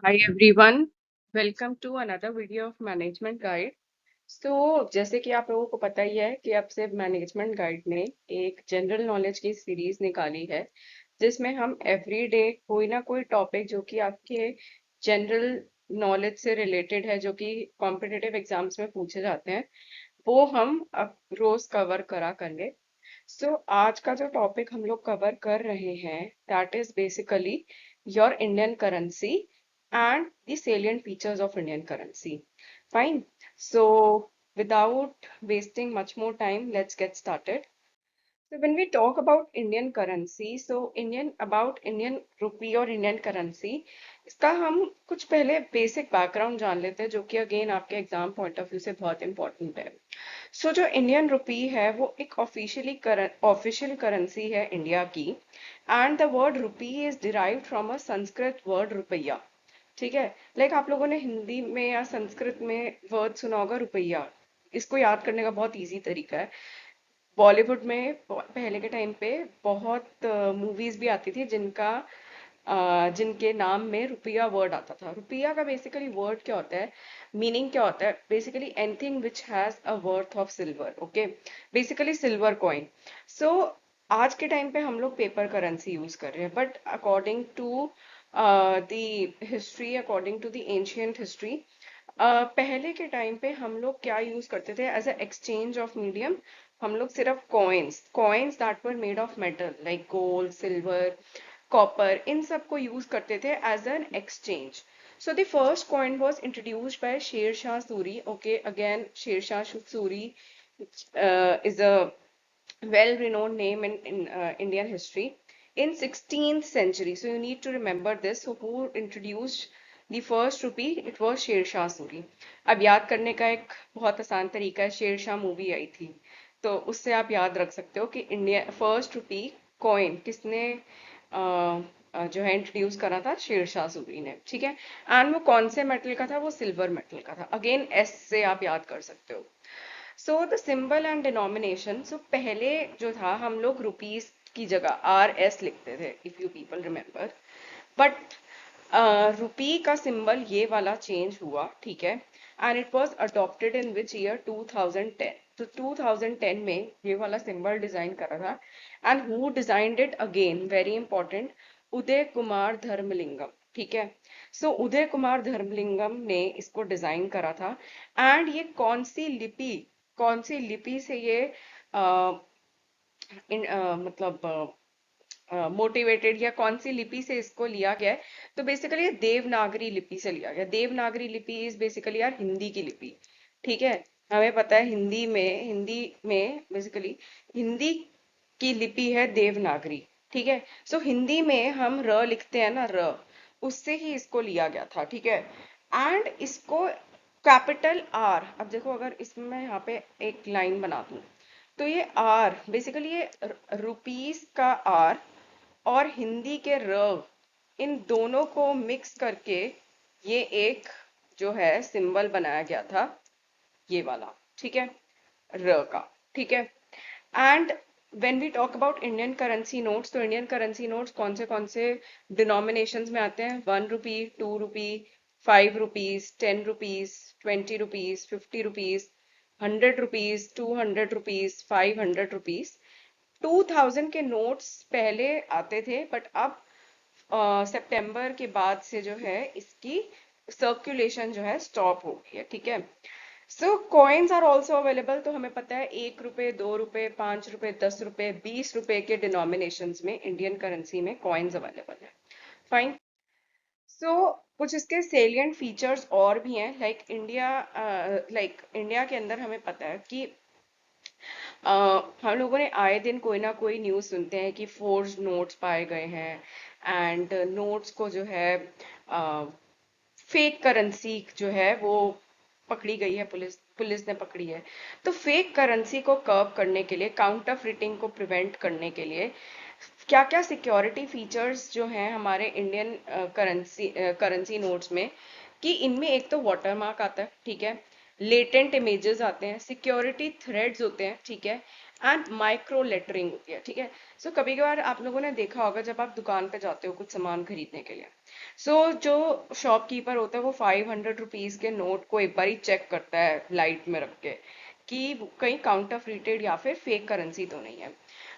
Hi everyone, welcome to another video of management guide. जैसे कि आप लोगों को पता ही है कि अब से मैनेजमेंट गाइड ने एक जनरल नॉलेज की सीरीज निकाली है जिसमें हम एवरीडे कोई ना कोई टॉपिक जो कि आपके जनरल नॉलेज से रिलेटेड है, जो कि कॉम्पिटिटिव एग्जाम्स में पूछे जाते हैं, वो हम अब रोज कवर करा करेंगे। आज का जो टॉपिक हम लोग कवर कर रहे हैं that is basically your Indian currency and the salient features of Indian currency. Fine. So, without wasting much more time, let's get started. So, when we talk about Indian currency, Indian rupee और Indian currency, इसका हम कुछ पहले basic background जान लेते हैं, जो कि अगेन आपके एग्जाम पॉइंट ऑफ व्यू से बहुत इंपॉर्टेंट है। जो इंडियन रुपी है वो एक ऑफिशियल करेंसी है इंडिया की, and the word rupee is derived from a Sanskrit word रुपया। ठीक है, आप लोगों ने हिंदी में या संस्कृत में वर्ड सुना होगा रुपया। इसको याद करने का बहुत इजी तरीका है। बॉलीवुड में पहले के टाइम पे बहुत मूवीज भी आती थी जिनके नाम में रुपया वर्ड आता था। रुपया का बेसिकली वर्ड क्या होता है, मीनिंग क्या होता है, basically anything which has a worth of silver. Okay, basically silver coin. So आज के टाइम पे हम लोग पेपर करेंसी यूज कर रहे हैं, but according to the history, according to the ancient history, पहले के टाइम पे हम लोग क्या यूज करते थे as a exchange of medium. हम लोग सिर्फ coins that were made of metal like gold, silver, copper, इन सब को यूज करते थे as an exchange. So the first coin was introduced by Sher Shah Suri. Okay, again शेर Shah Suri is a well-renowned name in Indian history in 16th century. So you need to remember this. So who introduced the first rupee? It was शेर शाह सूरी। अब याद करने का एक बहुत आसान तरीका है, शेर शाह मूवी आई थी तो उससे आप याद रख सकते हो कि इंडिया फर्स्ट रुपी कॉइन किसने जो है इंट्रोड्यूस करा था, शेर शाह सूरी ने। ठीक है, एंड वो कौन से मेटल का था, वो सिल्वर मेटल का था। अगेन एस से आप याद कर सकते हो। द सिंबल एंड डिनोमिनेशन, पहले जो था हम लोग रुपीस की जगह RS लिखते थे, if you people remember. But rupee का सिंबल ये वाला चेंज हुआ, ठीक है, and it was adopted in which year 2010। तो 2010 में ये वाला सिंबल डिजाइन करा था, and who designed it, again very important, Uday Kumar Dharmalingam. ठीक है, उदय कुमार धर्मलिंगम ने इसको डिजाइन करा था। एंड ये कौन सी लिपि से ये मतलब मोटिवेटेड, या कौन सी लिपि से इसको लिया गया है, तो बेसिकली ये देवनागरी लिपि से लिया गया। देवनागरी लिपि इज बेसिकली यार हिंदी की लिपि। ठीक है, हमें पता है हिंदी में बेसिकली हिंदी की लिपि है देवनागरी। ठीक है, हिंदी में हम र लिखते हैं ना, र, उससे ही इसको लिया गया था। ठीक है, एंड इसको कैपिटल R, अब देखो अगर इसमें मैं यहाँ पे एक लाइन बना दूं, तो ये R बेसिकली ये रुपीस का R और हिंदी के र, इन दोनों को मिक्स करके ये एक जो है सिंबल बनाया गया था, ये वाला। ठीक है, र का। ठीक है, and when we talk about Indian currency notes, तो इंडियन करेंसी नोट्स कौन से डिनोमिनेशंस में आते हैं? 1 rupee, 2 rupee, 5 rupees, 10 rupees, 20 rupees, 50 rupees, 100 rupees, 200 rupees, 500 rupees. 2000 के नोट्स पहले आते थे, बट अब सितंबर के बाद से जो है इसकी सर्कुलेशन जो है स्टॉप हो गई है। ठीक है, कॉइन्स आर ऑल्सो अवेलेबल। तो हमें पता है 1 रुपए, 2 रुपए, 5 रुपए, 10 रुपए, 20 रुपए के डिनोमिनेशंस में इंडियन करेंसी में कॉइन्स अवेलेबल है। फाइन। कुछ इसके सेलिएंट फीचर्स और भी हैं, लाइक इंडिया के अंदर हमें पता है कि हम लोगों ने आए दिन कोई ना कोई न्यूज़ सुनते हैं कि फोर्ज नोट्स पाए गए हैं, एंड नोट्स को जो है फेक करेंसी जो है वो पकड़ी गई है, पुलिस ने पकड़ी है। तो फेक करेंसी को कर्व करने के लिए, काउंटरफिटिंग को प्रिवेंट करने के लिए क्या क्या सिक्योरिटी फीचर्स जो हैं हमारे इंडियन करेंसी नोट्स में, कि इनमें एक तो वाटरमार्क आता है। ठीक है, लेटेंट इमेजेस आते हैं, सिक्योरिटी थ्रेड्स होते हैं। ठीक है, एंड माइक्रो लेटरिंग होती है, ठीक है। सो कभी कभार आप लोगों ने देखा होगा जब आप दुकान पे जाते हो कुछ सामान खरीदने के लिए, सो जो शॉपकीपर होता है वो 500 रुपीज के नोट को एक बार ही चेक करता है लाइट में रख के कि कहीं काउंटरफीटेड या फिर फेक करेंसी तो नहीं है।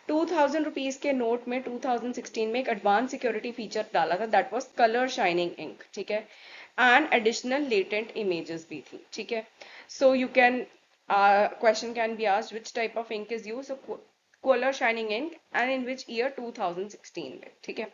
2000 रुपीज के नोट में 2016 में एक एडवांस सिक्योरिटी फीचर डाला था, that was colour shining ink, ठीक है। एंड एडिशनल लेटेंट इमेजेस भी थी, ठीक है। So you can question can be asked which type of ink is used, so color shining ink, and in which year 2016 में, ठीक है।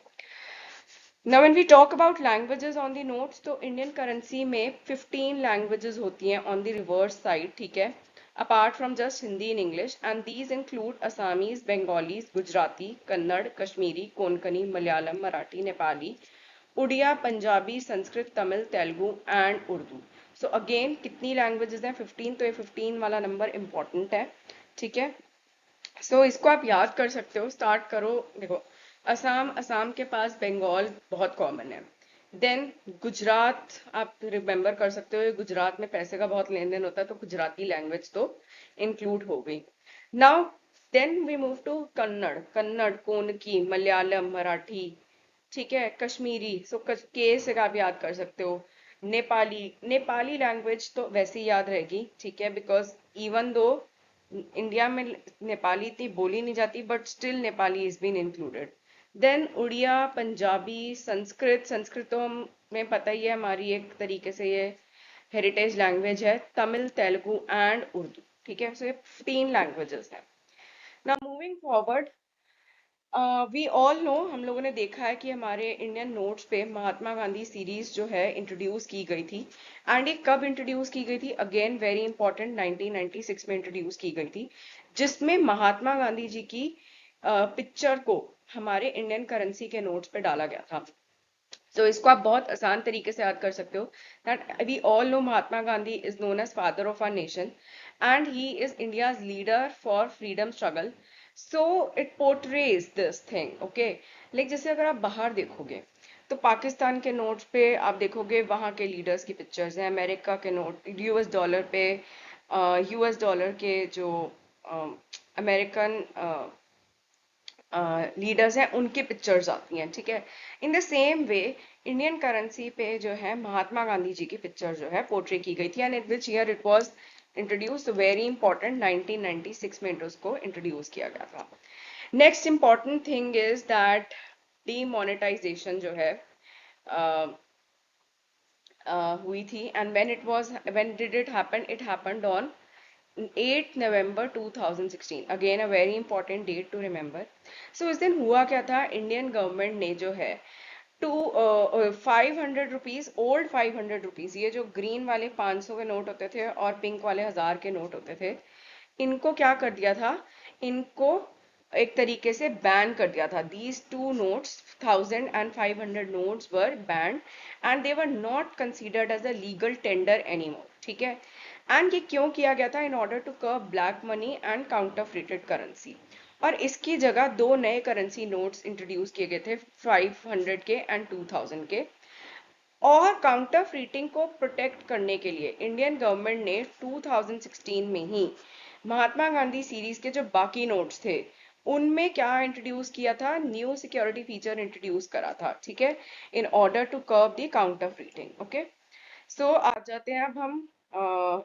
Now when we talk about languages on the notes, तो Indian currency में 15 languages होती हैं on the reverse side, ठीक है, apart from just Hindi and English, and these include Assamese, Bengalis, Gujarati, Kannada, Kashmiri, Konkani, Malayalam, Marathi, Nepali, Odia, Punjabi, Sanskrit, Tamil, Telugu and Urdu. So again कितनी languages हैं? 15, तो ये 15 वाला नंबर इंपॉर्टेंट है, ठीक है। सो इसको आप याद कर सकते हो। स्टार्ट करो, देखो, असम के पास बंगाल बहुत कॉमन है। देन गुजरात आप रिमेंबर कर सकते हो, गुजरात में पैसे का बहुत लेन देन होता है, तो गुजराती लैंग्वेज तो इंक्लूड हो गई। Now then we move to Kannada, Konkani, Malayalam, Marathi, ठीक है, कश्मीरी, सो के से आप याद कर सकते हो। नेपाली लैंग्वेज तो वैसे ही याद रहेगी, ठीक है, बिकॉज इवन दो इंडिया में नेपाली इतनी बोली नहीं जाती, but still Nepali is been included. Then Odia, Punjabi, Sanskrit तो हमें पता ही है, हमारी एक तरीके से ये हेरिटेज लैंग्वेज है। तमिल, तेलुगु एंड उर्दू, ठीक है। सो ये 3 लैंग्वेजेस हैं। Now moving forward, we all know, हम लोगों ने देखा है कि हमारे इंडियन नोट्स पे महात्मा गांधी सीरीज जो है इंट्रोड्यूस की गई थी। एंड ये कब इंट्रोड्यूस की गई थी? अगेन वेरी इंपॉर्टेंट, 1996 में इंट्रोड्यूस की गई थी, जिसमें महात्मा गांधी जी की पिक्चर को हमारे इंडियन करेंसी के नोट्स पे डाला गया था। तो इसको आप बहुत आसान तरीके से याद कर सकते हो, that we all know Mahatma Gandhi is known as father of our nation and he is India's leader for freedom struggle. So it portrays this thing, okay. Like जैसे अगर आप बाहर देखोगे तो पाकिस्तान के नोट्स पे आप देखोगे वहां के लीडर्स की पिक्चर्स हैं। अमेरिका के नोट, यूएस डॉलर पे यूएस डॉलर के जो अमेरिकन लीडर्स हैं उनकी पिक्चर्स आती हैं, ठीक है। In the same way Indian currency पे जो है महात्मा गांधी जी की पिक्चर जो है पोर्ट्रे की गई थी, and in which year it was introduce, very important, 1996 में उसको इंट्रोड्यूस किया गया था। Next important thing is that demonetization जो है हुई थी, and when did it happen? It happened on 8 November 2016, again a very important date to remember. So इस दिन हुआ क्या था? इंडियन गवर्नमेंट ने जो है 500 रुपीज, ओल्ड 500 रुपीज, ये जो ग्रीन वाले 500 के नोट होते थे और पिंक वाले 1000 के नोट होते थे, इनको क्या कर दिया था? इनको एक तरीके से बैन कर दिया था। These two notes, 1000 and 500 notes were banned, and they were not considered as a legal tender anymore, ठीक है। एंड ये क्यों किया गया था? In order to curb black money and counterfeited currency. और इसकी जगह 2 नए करेंसी नोट्स इंट्रोड्यूस किए गए थे, 500 के एंड 2000 के। और काउंटर फीटिंग को प्रोटेक्ट करने के लिए इंडियन गवर्नमेंट ने 2016 में ही महात्मा गांधी सीरीज के जो बाकी नोट्स थे उनमें क्या इंट्रोड्यूस किया था? न्यू सिक्योरिटी फीचर इंट्रोड्यूस करा था, ठीक है, in order to curb the counterfeiting, okay. So आ जाते हैं अब हम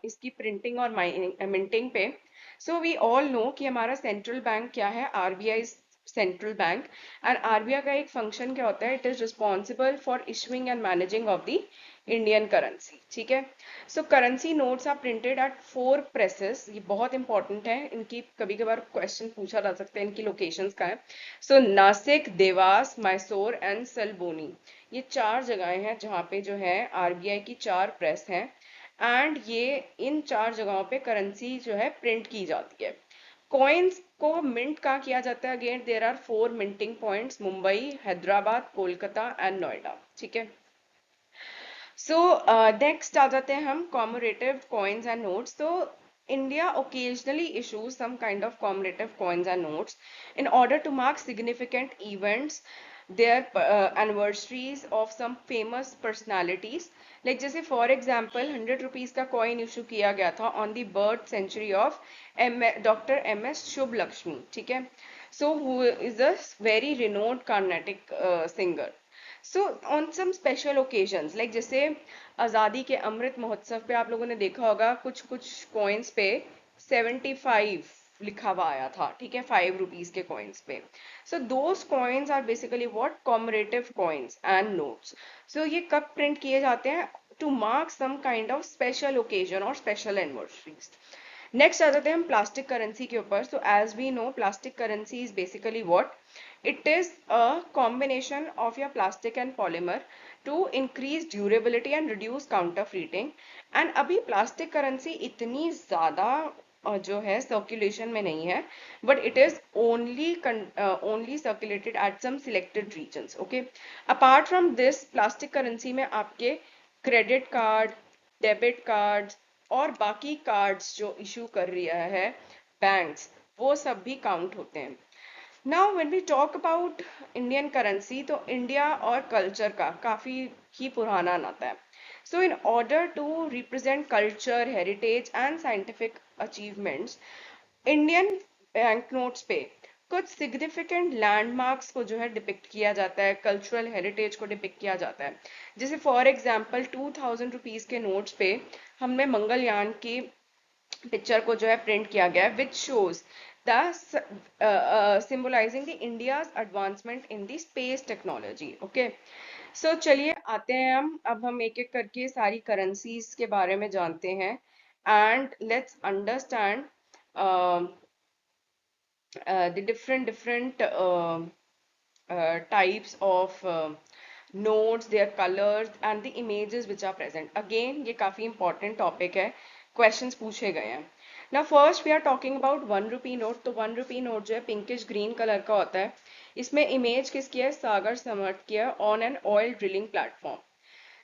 इसकी प्रिंटिंग और मिंटिंग पे। सो वी ऑल नो कि हमारा सेंट्रल बैंक क्या है? RBI central bank. And RBI का एक फंक्शन क्या होता है? It is responsible for issuing and managing of the Indian currency, ठीक है। So currency notes are printed at 4 presses, ये बहुत इंपॉर्टेंट है, इनकी कभी कभार क्वेश्चन पूछा जा सकता है, इनकी लोकेशंस का है। सो नासिक, देवास, मैसूर एंड सलबोनी, ये 4 जगहें हैं जहाँ पे जो है आरबीआई की 4 प्रेस हैं। एंड ये इन 4 जगहों पे करेंसी जो है प्रिंट की जाती है। कॉइन्स को मिंट कहाँ किया जाता है? Again there are 4 minting points, Mumbai, Hyderabad, Kolkata and Noida, ठीक है। सो नेक्स्ट आ जाते हैं हम कॉमरेटिव कॉइन्स एंड नोट्स। तो India occasionally issues some kind of commemorative coins and notes in order to mark significant events their anniversaries of some famous personalities, like जैसे for example 100 rupees का coin issue किया गया था on the birth century of doctor M S Subbulakshmi, ठीक है. So who is a very renowned Carnatic singer. So on some special occasions, like जैसे आज़ादी के अमृत महोत्सव पे आप लोगों ने देखा होगा कुछ कुछ कॉइन्स पे 75 लिखा हुआ आया था, ठीक है, 5 रुपीज के कॉइन्स पे. So those coins are basically what commemorative coins and notes. So ये कब प्रिंट किए जाते हैं? To mark some kind of special occasion और स्पेशल एनिवर्सरीज. नेक्स्ट आ जाते हैं हम प्लास्टिक करेंसी के ऊपर. So as we know plastic currency is basically what, it is a combination of your plastic and polymer to increase durability and reduce counterfeiting. And अभी plastic currency इतनी ज्यादा जो है सर्कुलेशन में नहीं है, but it is only circulated at some selected regions. Okay, apart from this plastic currency में आपके क्रेडिट कार्ड, डेबिट कार्ड्स और बाकी कार्ड्स जो इशू कर रहा है बैंक्स, वो सब भी काउंट होते हैं. Now when we talk about Indian currency, तो इंडिया और कल्चर का काफी ही पुराना नाता है. So in order to represent culture, heritage and scientific achievements, Indian bank notes पे कुछ सिग्निफिकेंट लैंडमार्क्स को जो है डिपिक्ट किया जाता है, कल्चरल हेरिटेज को डिपिक्ट किया जाता है. जैसे फॉर एग्जांपल 2000 रुपीज के नोट्स पे हमने मंगलयान की पिक्चर को जो है प्रिंट किया गया है, which shows the symbolising the India's advancement in the space technology. Okay, so चलिए आते हैं हम एक एक करके सारी करेंसीज के बारे में जानते हैं. And let's understand the different types of notes, their colors and the images which are present. Again ये काफी important topic है, questions पूछे गए हैं. Now first we are talking about 1 rupee note. तो 1 rupee note जो है pinkish green color का होता है. इसमें image किसकी है? सागर समर्थ की है on an oil drilling platform.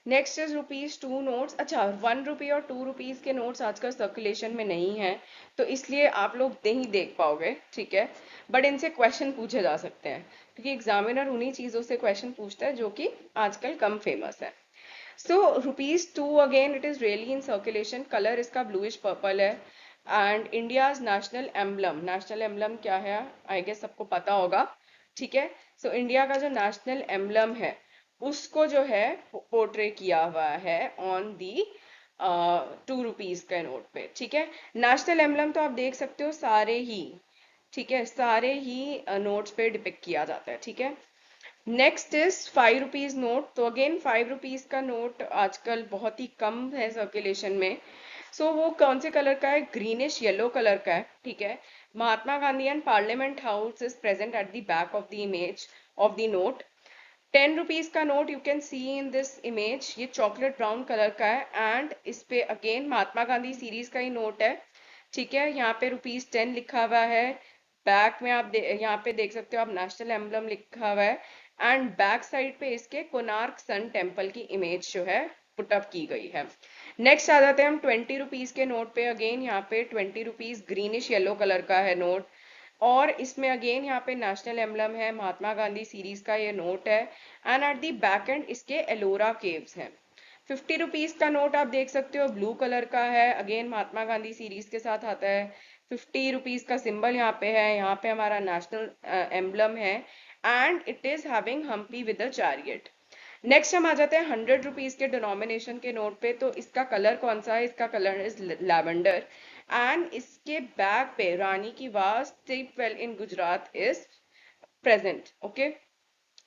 Next is rupees 2 notes. अच्छा, 1 रुपी और 2 रुपीज के नोट्स आजकल सर्कुलेशन में नहीं है, तो इसलिए आप लोग नहीं देख पाओगे, ठीक है, बट इनसे क्वेश्चन पूछे जा सकते हैं क्योंकि एग्जामिनर उन्हीं चीजों से क्वेश्चन पूछता है जो कि आजकल कम फेमस है. So rupees 2 again it is really in circulation. Colour इसका ब्लूइश पर्पल है. एंड इंडियाज नेशनल एम्बलम क्या है? आई गेस सबको पता होगा, ठीक है. सो इंडिया का जो नेशनल एम्बलम है उसको जो है पोर्ट्रे किया हुआ है ऑन दी 2 रुपीज के नोट पे, ठीक है. नेशनल एम्बलम तो आप देख सकते हो सारे ही, ठीक है, सारे ही नोट्स पे डिपिक्ट किया जाता है, ठीक है. Next is 5 rupees note. तो अगेन 5 रुपीज का नोट आजकल बहुत ही कम है सर्कुलेशन में. सो वो कौन से कलर का है? ग्रीनिश येलो कलर का है, ठीक है. Mahatma Gandhi and parliament house is present at the back of the image of the note. 10 rupees का note you can see in this image, ये चॉकलेट ब्राउन कलर का है एंड इस पे अगेन महात्मा गांधी सीरीज का ही नोट है, ठीक है. यहाँ पे रुपीज 10 लिखा हुआ है. बैक में आप यहाँ पे देख सकते हो आप नेशनल एम्बलम लिखा हुआ है. एंड बैक साइड पे इसके कोणार्क सन टेम्पल की इमेज जो है पुटअप की गई है. नेक्स्ट आ जाते हैं हम 20 रुपीज के नोट पे. अगेन यहाँ पे 20 रुपीज ग्रीनिश येलो कलर का है नोट और इसमें अगेन यहाँ पे नेशनल एम्बलम है, महात्मा गांधी सीरीज का ये नोट है. And at the back and इसके एलोरा केव्स हैं. 50 रुपीज का नोट आप देख सकते हो ब्लू कलर का है, अगेन महात्मा गांधी सीरीज के साथ आता है. 50 रुपीज का सिंबल यहाँ पे है, यहाँ पे हमारा नेशनल एम्बलम है and it is having Hampi with a chariot. Next हम आ जाते हैं 100 रुपीज के डिनोमिनेशन के नोट पे. तो इसका कलर कौन सा है? इसका कलर इज लैवेंडर एंड इसके बैक पे Rani ki Vav stepwell in Gujarat is present. Okay,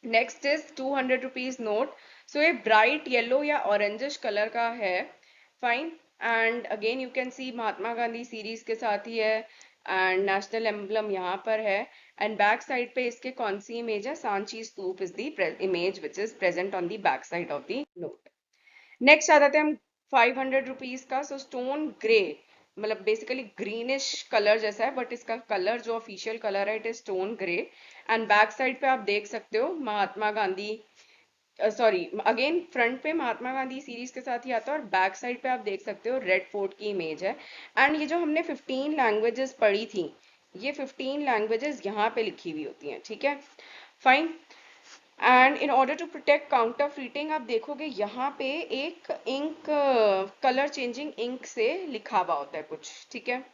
next is 200 rupees note. So ये ब्राइट येलो या ऑरेंजिश कलर का है, fine. And again you can see Mahatma Gandhi series के साथ ही है एंड नेशनल एम्बलम यहाँ पर है. एंड बैक साइड पे इसके कौन सी इमेज है? Sanchi Stupa is the image which is present on the back side of the note. Next आ जाते हैं हम 500 रुपीज का. सो स्टोन ग्रे, मतलब बेसिकली ग्रीनिश कलर जैसा है बट इसका कलर जो ऑफिशियल कलर है it is stone grey. And back side पे आप देख सकते हो Mahatma Gandhi, sorry again front पे महात्मा गांधी सीरीज के साथ ही आता है और बैक साइड पे आप देख सकते हो रेड फोर्ट की इमेज है. एंड ये जो हमने 15 लैंग्वेजेस पढ़ी थी, ये 15 लैंग्वेजेस यहाँ पे लिखी हुई होती हैं, ठीक है, fine. And in order to protect counterfeiting, आप देखोगे यहाँ पे एक इंक, कलर चेंजिंग इंक से लिखा हुआ होता है कुछ, ठीक है।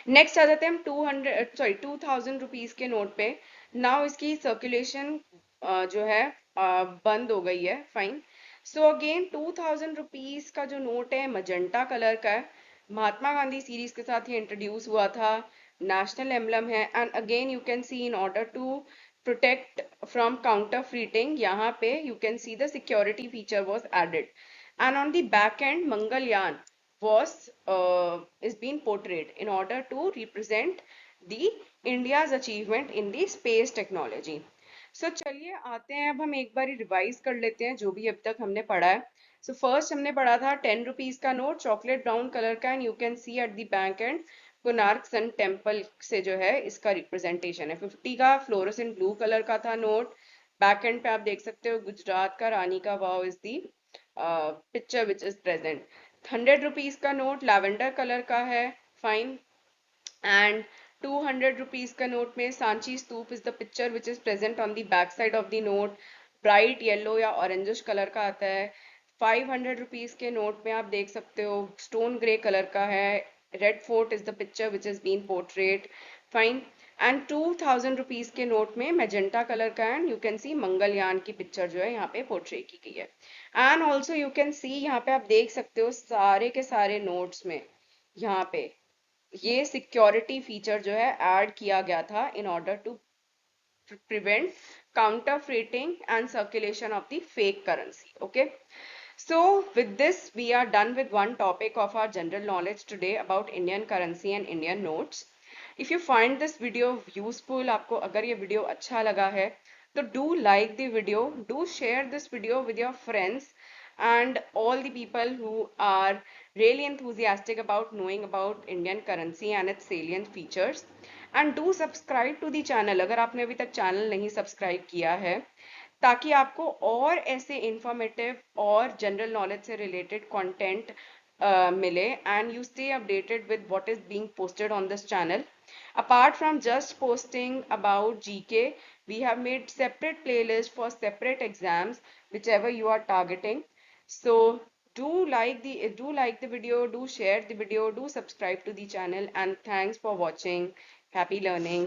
नेक्स्ट आ जाते हैं हम 2000 रुपीज के नोट पे। नाउ इसकी सर्कुलेशन जो है बंद हो गई है, फाइन। सो अगेन 2000 रुपीज का जो नोट है मजेंटा कलर का है, महात्मा गांधी सीरीज के साथ ये इंट्रोड्यूस हुआ था, नेशनल एम्बलम है। And again you can see in order to protect from counterfeiting, यहाँ पे you can see the security feature was added. And on the back and Mangalyaan was is being portrayed in order to represent the India's achievement in the space technology. So चलिए आते हैं, अब हम एक बार revise कर लेते हैं जो भी अब तक हमने पढ़ा है। सो फर्स्ट हमने पढ़ा था 10 रुपीज का नोट, चॉकलेट ब्राउन कलर का, and you can see at the bank and Konark sun temple से जो है इसका रिप्रेजेंटेशन है। 50 का फ्लोरोसेंट ब्लू कलर का था नोट, बैक एंड पे आप देख सकते हो गुजरात का Rani ka Vav is the picture which is present. 100 rupees का नोट लैवेंडर कलर का है, फाइन। एंड 200 रुपीज का नोट में Sanchi Stupa is the picture which is present on the back side of the note, bright yellow या ऑरेंजिश कलर का आता है। 500 rupees के नोट में आप देख सकते हो स्टोन ग्रे कलर का है, Red Fort is the picture which is been portrait, fine. And 2000 rupees के नोट में मैजेंटा कलर का, and you can see Mangalyaan की पिक्चर जो है यहाँ पे पोर्ट्रे की गई है। एंड ऑल्सो यू कैन सी यहाँ पे आप देख सकते हो सारे के सारे नोट्स में यहाँ पे ये सिक्योरिटी फीचर जो है ऐड किया गया था in order to prevent counterfeiting and circulation of the fake currency. Okay, so with this we are done with one topic of our general knowledge today about Indian currency and Indian notes. If you find this video useful, आपको अगर ये video अच्छा लगा है तो do like the video, do share this video with your friends and all the people who are really enthusiastic about knowing about Indian currency and its salient features. And do subscribe to the channel अगर आपने अभी तक channel नहीं subscribe किया है, ताकि आपको और ऐसे इंफॉर्मेटिव और जनरल नॉलेज से रिलेटेड कंटेंट मिले and you stay updated with what is being posted on this channel. Apart from just posting about GK, we have made separate playlists for separate exams whichever you are targeting. So do like the video, do share the video, do subscribe to the channel, and thanks for watching. Happy learning.